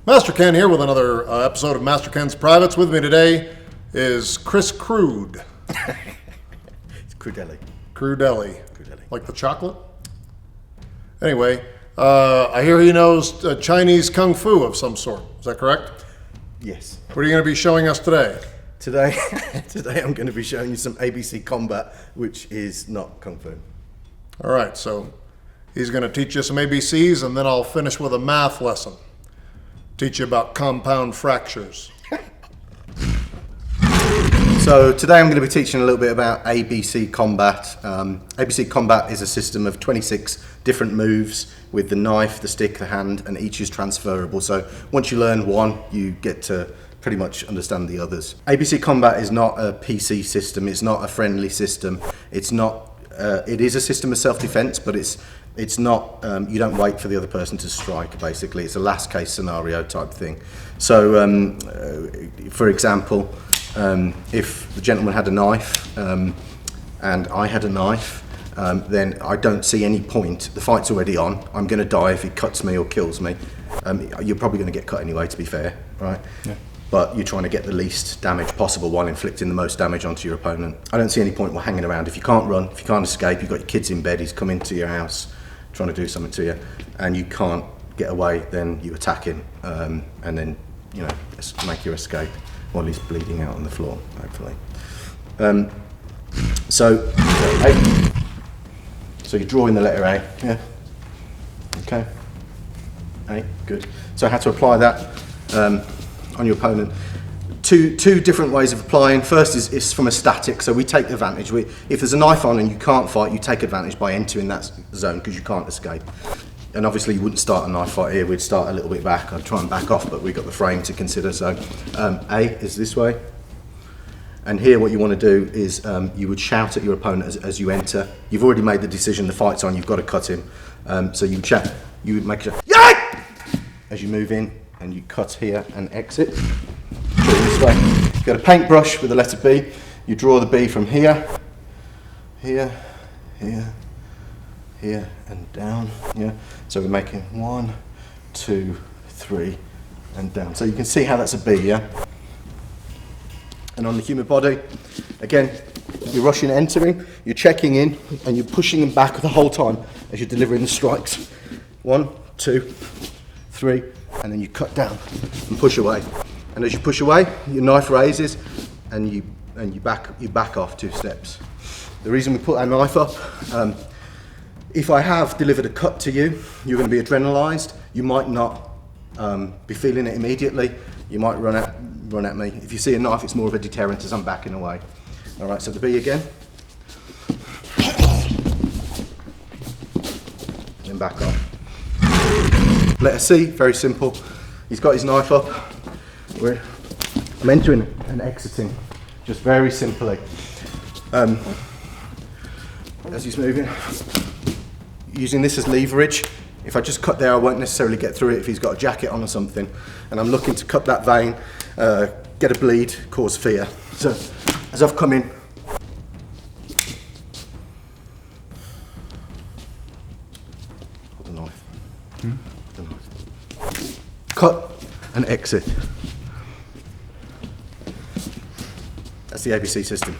Master Ken here with another episode of Master Ken's Privates. With me today is Chris Crude. It's Crudelli. Crudelli. Like the chocolate? Anyway, I hear he knows Chinese Kung Fu of some sort. Is that correct? Yes. What are you going to be showing us today? Today I'm going to be showing you some ABC combat, which is not Kung Fu. All right, so he's going to teach you some ABCs, and then I'll finish with a math lesson. Teach you about compound fractures. So today I'm going to be teaching a little bit about ABC combat. ABC combat is a system of 26 different moves with the knife, the stick, the hand, and each is transferable. So once you learn one, you get to pretty much understand the others. ABC combat is not a PC system. It's not a friendly system. It's not. It is a system of self-defense, but it's not. You don't wait for the other person to strike. Basically, it's a last-case scenario type thing. So, for example, if the gentleman had a knife and I had a knife, then I don't see any point. The fight's already on. I'm going to die if he cuts me or kills me. You're probably going to get cut anyway, to be fair, right? Yeah. But you're trying to get the least damage possible while inflicting the most damage onto your opponent. I don't see any point while hanging around. If you can't run, if you can't escape, you've got your kids in bed, he's come into your house trying to do something to you, and you can't get away, then you attack him, and then, you know, make your escape while he's bleeding out on the floor, hopefully. So you're drawing the letter A, yeah? Okay. A, good. So how to apply that on your opponent. Two different ways of applying. First is from a static, so we take advantage. If there's a knife on and you can't fight, you take advantage by entering that zone because you can't escape. And obviously you wouldn't start a knife fight here, we'd start a little bit back. I'd try and back off, but we've got the frame to consider. So A is this way. And here what you want to do is you would shout at your opponent as you enter. You've already made the decision, the fight's on, you've got to cut him. So you would make a yeah! As you move in, and you cut here and exit. Draw this way. You've got a paintbrush with the letter B. You draw the B from here, here, here, here, and down. Yeah. So we're making 1, 2, 3, and down. So you can see how that's a B, yeah? And on the human body, again, you're rushing entering, you're checking in, and you're pushing them back the whole time as you're delivering the strikes. 1, 2, 3, and then you cut down and push away. And as you push away, your knife raises, and you back off 2 steps. The reason we put our knife up, if I have delivered a cut to you, you're going to be adrenalized. You might not be feeling it immediately. You might run at me. If you see a knife, it's more of a deterrent as I'm backing away. All right, so the B again. Then back off. Letter C, very simple. He's got his knife up. I'm entering and exiting, just very simply. As he's moving, using this as leverage. If I just cut there, I won't necessarily get through it if he's got a jacket on or something. And I'm looking to cut that vein, get a bleed, cause fear. So as I've come in, hold the knife. Cut and exit. That's the ABC system.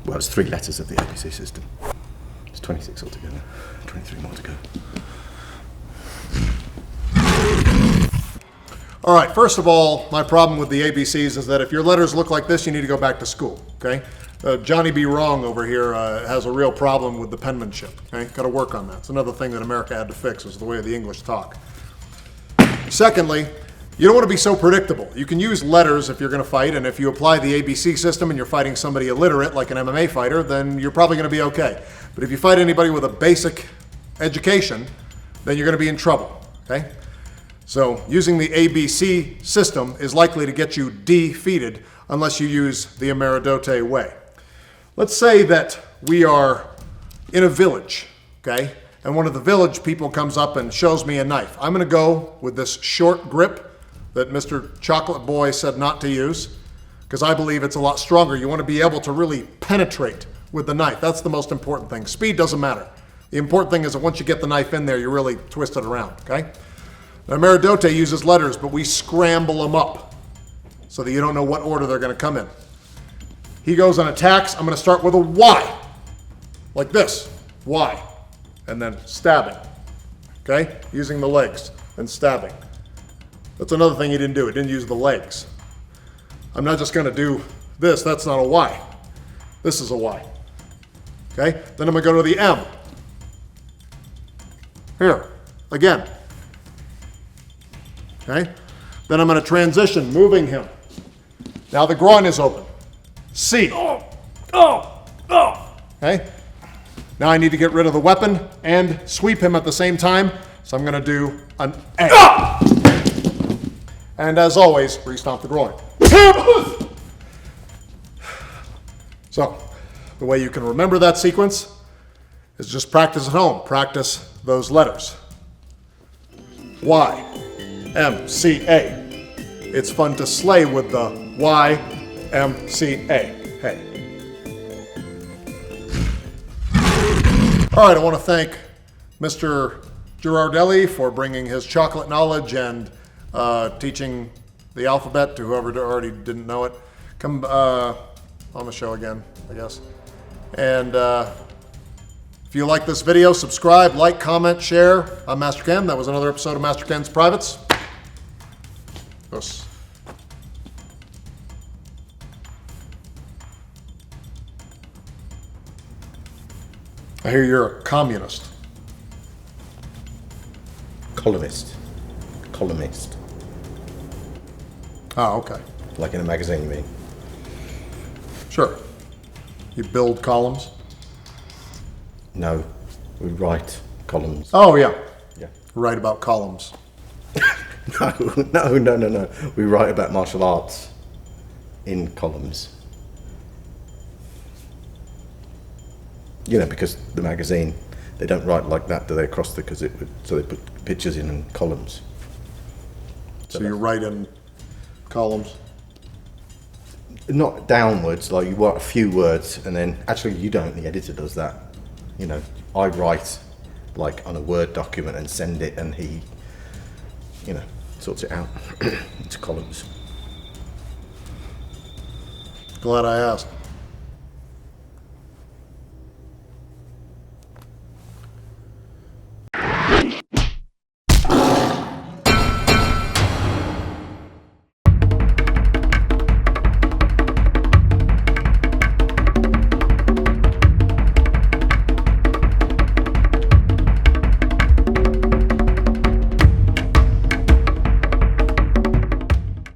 Well, it's 3 letters of the ABC system. It's 26 altogether, 23 more to go. All right, first of all, my problem with the ABCs is that if your letters look like this, you need to go back to school, okay? Johnny B. Wrong over here has a real problem with the penmanship, okay? Got to work on that. It's another thing that America had to fix, is the way the English talk. Secondly, you don't want to be so predictable. You can use letters if you're going to fight, and if you apply the ABC system and you're fighting somebody illiterate, like an MMA fighter, then you're probably going to be okay. But if you fight anybody with a basic education, then you're going to be in trouble, okay? So using the ABC system is likely to get you defeated unless you use the Ameri-do-te way. Let's say that we are in a village, okay? And one of the village people comes up and shows me a knife. I'm going to go with this short grip that Mr. Chocolate Boy said not to use, because I believe it's a lot stronger. You want to be able to really penetrate with the knife. That's the most important thing. Speed doesn't matter. The important thing is that once you get the knife in there, you really twist it around, okay? Now, Ameri-do-te uses letters, but we scramble them up so that you don't know what order they're going to come in. He goes and attacks. I'm going to start with a Y, like this, Y, and then stabbing, okay? Using the legs and stabbing. That's another thing he didn't do. He didn't use the legs. I'm not just going to do this. That's not a Y. This is a Y, okay? Then I'm going to go to the M. Here, again. Okay? Then I'm going to transition, moving him. Now the groin is open. C. Okay? Now I need to get rid of the weapon and sweep him at the same time. So I'm going to do an A. And as always, re-stomp the groin. So, the way you can remember that sequence is just practice at home. Practice those letters. YMCA. It's fun to slay with the YMCA. Hey. All right, I want to thank Mr. Crudelli for bringing his chocolate knowledge and teaching the alphabet to whoever already didn't know it. Come on the show again, I guess. And if you like this video, subscribe, like, comment, share. I'm Master Ken. That was another episode of Master Ken's Privates. Yes. I hear you're a communist. Columnist. Oh, okay. Like in a magazine, you mean? Sure. You build columns? No, we write columns. Oh, yeah. Yeah. Write about columns. No. We write about martial arts in columns. You know, because the magazine, they don't write like that, do they? Across the, because so they put pictures in columns. So you write in columns? Not downwards, like you write a few words and then, actually you don't, the editor does that. You know, I write like on a Word document and send it and he, you know, sorts it out into columns. Glad I asked.